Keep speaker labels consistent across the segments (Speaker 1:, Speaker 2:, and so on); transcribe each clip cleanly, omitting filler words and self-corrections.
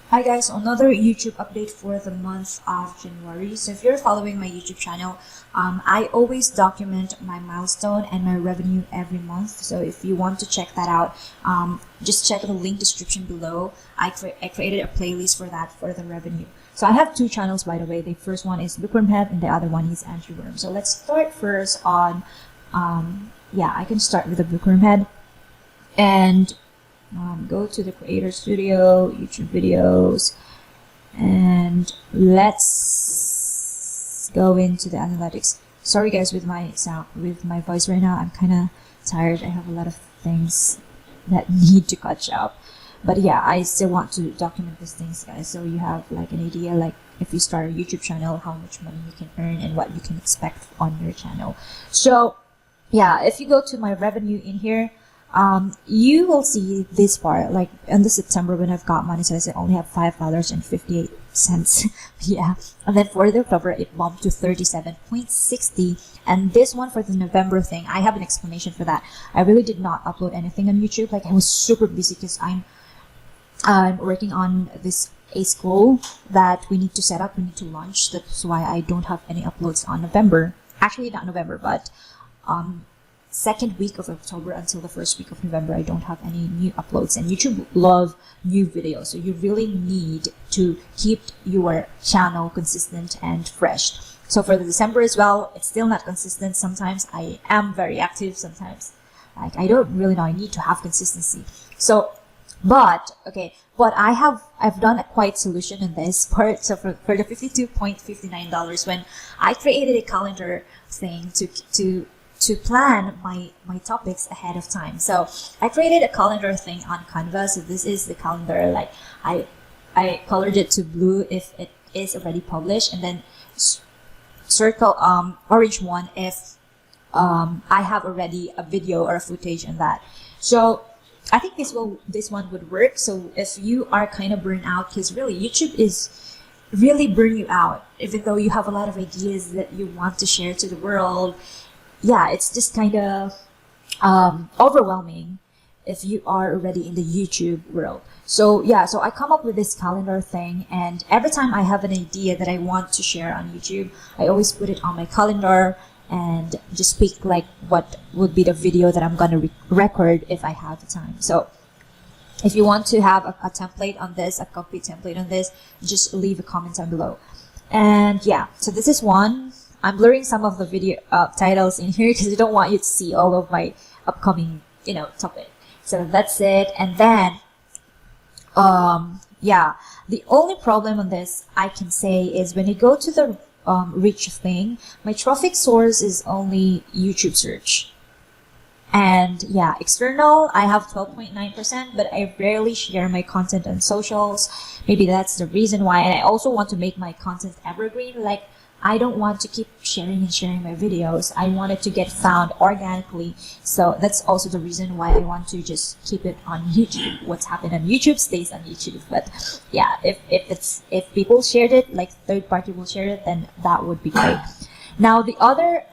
Speaker 1: Hi guys, another YouTube update for the month of January. So if you're following my YouTube channel, I always document my milestone and my revenue every month. So if you want to check that out, just check the link description below. I created a playlist for that for the revenue. So I have two channels, by the way. The first one is Bookwormhead and the other one is Angie. So let's start first on, I can start with the Bookwormhead and go to the Creator Studio, YouTube videos, and let's go into the analytics. Sorry guys with my voice right now. I'm kind of tired. I have a lot of things that need to catch up. But yeah, I still want to document these things, guys, so you have like an idea, like if you start a YouTube channel, how much money you can earn and what you can expect on your channel. So yeah, if you go to my revenue in here, you will see this part, like in the September when I've got monetized, I only have $5.58. Yeah, and then for the October it bumped to 37.60, and this one for the November thing, I have an explanation for that. I really did not upload anything on YouTube. Like, I was super busy because I'm working on this a school that we need to set up, we need to launch. That's why I don't have any uploads on November. Actually, not November, but second week of October until the first week of November, I don't have any new uploads, and YouTube love new videos, so you really need to keep your channel consistent and fresh. So for the December as well, it's still not consistent. Sometimes I am very active, sometimes like I don't really know. I need to have consistency. So but I've done a quite solution in this part. So for the $52.59, when I created a calendar thing to plan my topics ahead of time. So I created a calendar thing on Canva. So this is the calendar. Like I colored it to blue if it is already published, and then circle orange one if I have already a video or a footage in that. So I think this one would work. So if you are kind of burnt out, because really YouTube is really burn you out, even though you have a lot of ideas that you want to share to the world. Yeah, it's just kind of overwhelming if you are already in the YouTube world. So yeah, so I come up with this calendar thing, and every time I have an idea that I want to share on YouTube, I always put it on my calendar and just pick like what would be the video that I'm gonna record if I have the time. So if you want to have a template on this, a copy template on this, just leave a comment down below. And yeah, so this is one. I'm blurring some of the video titles in here because I don't want you to see all of my upcoming, topic. So that's it. And then, yeah, the only problem on this I can say is when you go to the reach thing, my traffic source is only YouTube search. And yeah, external, I have 12.9%, but I rarely share my content on socials. Maybe that's the reason why. And I also want to make my content evergreen. Like, I don't want to keep sharing my videos. I want it to get found organically. So that's also the reason why I want to just keep it on YouTube. What's happened on YouTube stays on YouTube. But yeah, if people shared it, like third party will share it, then that would be great. Now the other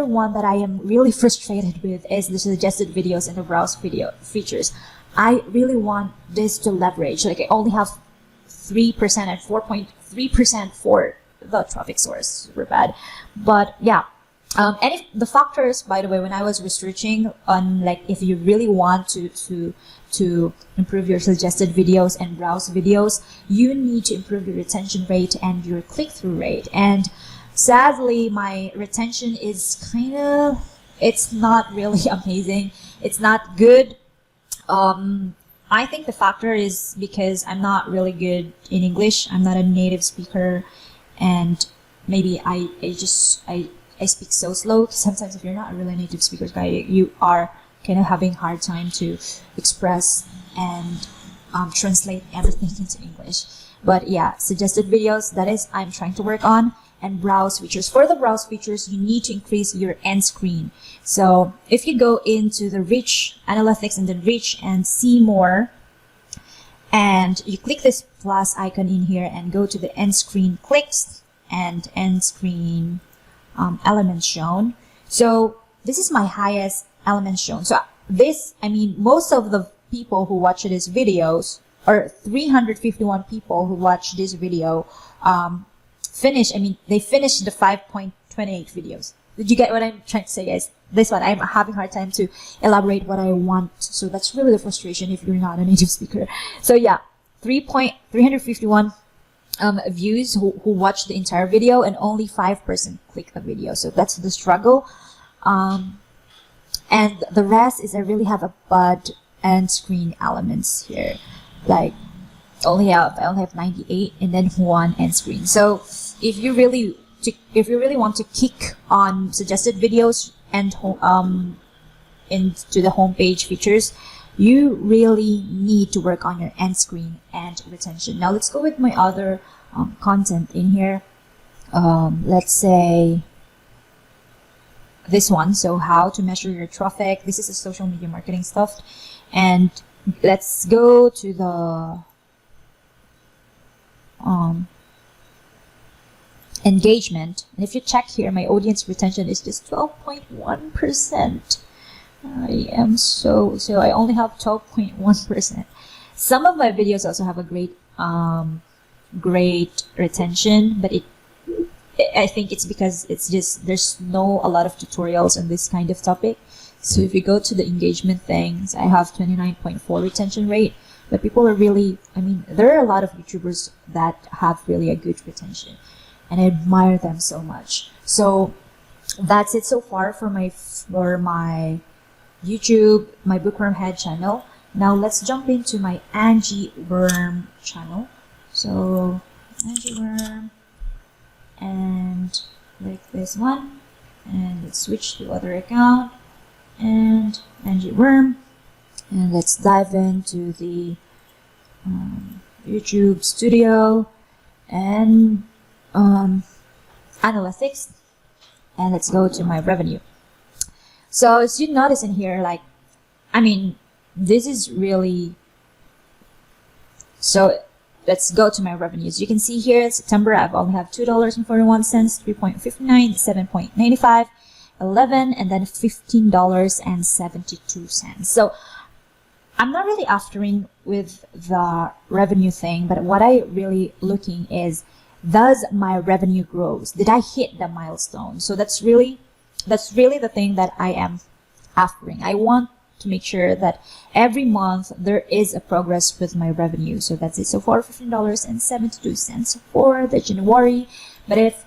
Speaker 1: one that I am really frustrated with is the suggested videos and the browse video features. I really want this to leverage. Like, I only have 3% and 4.3% for the traffic source. Super bad. But yeah, and if the factors, by the way, when I was researching on, like, if you really want to improve your suggested videos and browse videos, you need to improve your retention rate and your click-through rate. And sadly, my retention is it's not really amazing. It's not good. I think the factor is because I'm not really good in English. I'm not a native speaker. And maybe I speak so slow. Sometimes if you're not a really native speaker guy, you are kind of having a hard time to express and translate everything into English. But yeah, suggested videos, that is I'm trying to work on. And browse features. For the browse features, you need to increase your end screen. So if you go into the reach analytics and then reach and see more, and you click this plus icon in here and go to the end screen clicks and end screen elements shown. So this is my highest elements shown. So this, most of the people who watch this videos, or 351 people who watch this video, they finished the 5.28 videos. Did you get what I'm trying to say, guys? This one, I'm having a hard time to elaborate what I want. So that's really the frustration if you're not a native speaker. So yeah, 351 views who watched the entire video, and only 5% click the video. So that's the struggle. And the rest is I really have a bud and screen elements here. Like I only have 98, and then one end screen. So if you really want to kick on suggested videos and into the homepage features, you really need to work on your end screen and retention. Now let's go with my other content in here. Let's say this one. So how to measure your traffic. This is a social media marketing stuff. And let's go to the engagement. And if you check here, my audience retention is just 12.1%. I only have 12.1%. Some of my videos also have a great retention, but I think it's because it's just there's a lot of tutorials on this kind of topic. So if you go to the engagement things, I have 29.4 retention rate, but people are really, there are a lot of YouTubers that have really a good retention, and I admire them so much. So that's it so far for my YouTube, my Bookworm Head channel. Now let's jump into my Angie Worm channel. So Angie Worm, and click this one, and let's switch to other account, and Angie Worm, and let's dive into the YouTube Studio and analytics, and let's go to my revenue. So as you notice in here, this is really, so let's go to my revenues. You can see here, September, I've only have $2.41, 3.59, 7.95, 11, and then $15.72. So I'm not really aftering with the revenue thing, but what I really looking is, does my revenue grows? Did I hit the milestone? So that's really the thing that I am aftering. I want to make sure that every month there is a progress with my revenue. So that's it. So for $15.72 for the January. But if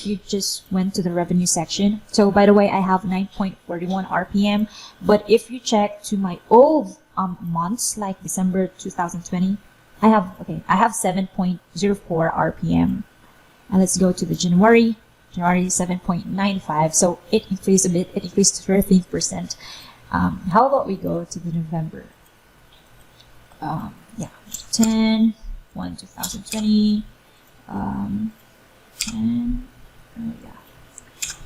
Speaker 1: you just went to the revenue section, so by the way, I have 9.41 RPM, but if you check to my old months, like December 2020, I have 7.04 RPM. And let's go to the January 7.95. So it increased a bit. It increased to 13%. How about we go to the November? 10, 1, 2020,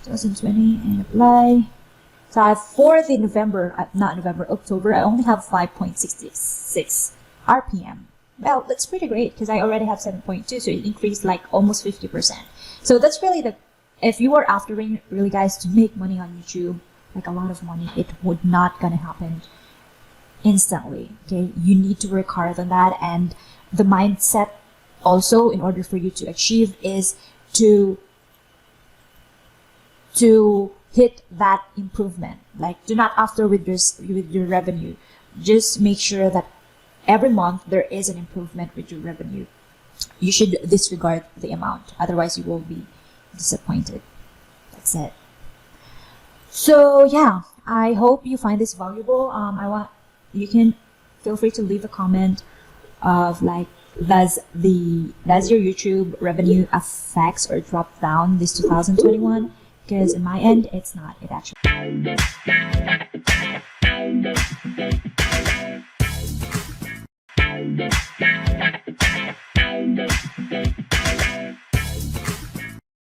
Speaker 1: 2020, and apply. So for the October, I only have 5.66 RPM. Well, that's pretty great because I already have 7.2, so it increased like almost 50%. So that's really if you are after really guys to make money on YouTube, like a lot of money, it would not gonna happen instantly. Okay, you need to work hard on that, and the mindset also, in order for you to achieve, is to hit that improvement. Like, do not after with your revenue. Just make sure that every month there is an improvement with your revenue. You should disregard the amount, otherwise you will be disappointed. That's it. So yeah, I hope you find this valuable. You can feel free to leave a comment of like, does your YouTube revenue affects or drop down this 2021? Because in my end, it's not. It actually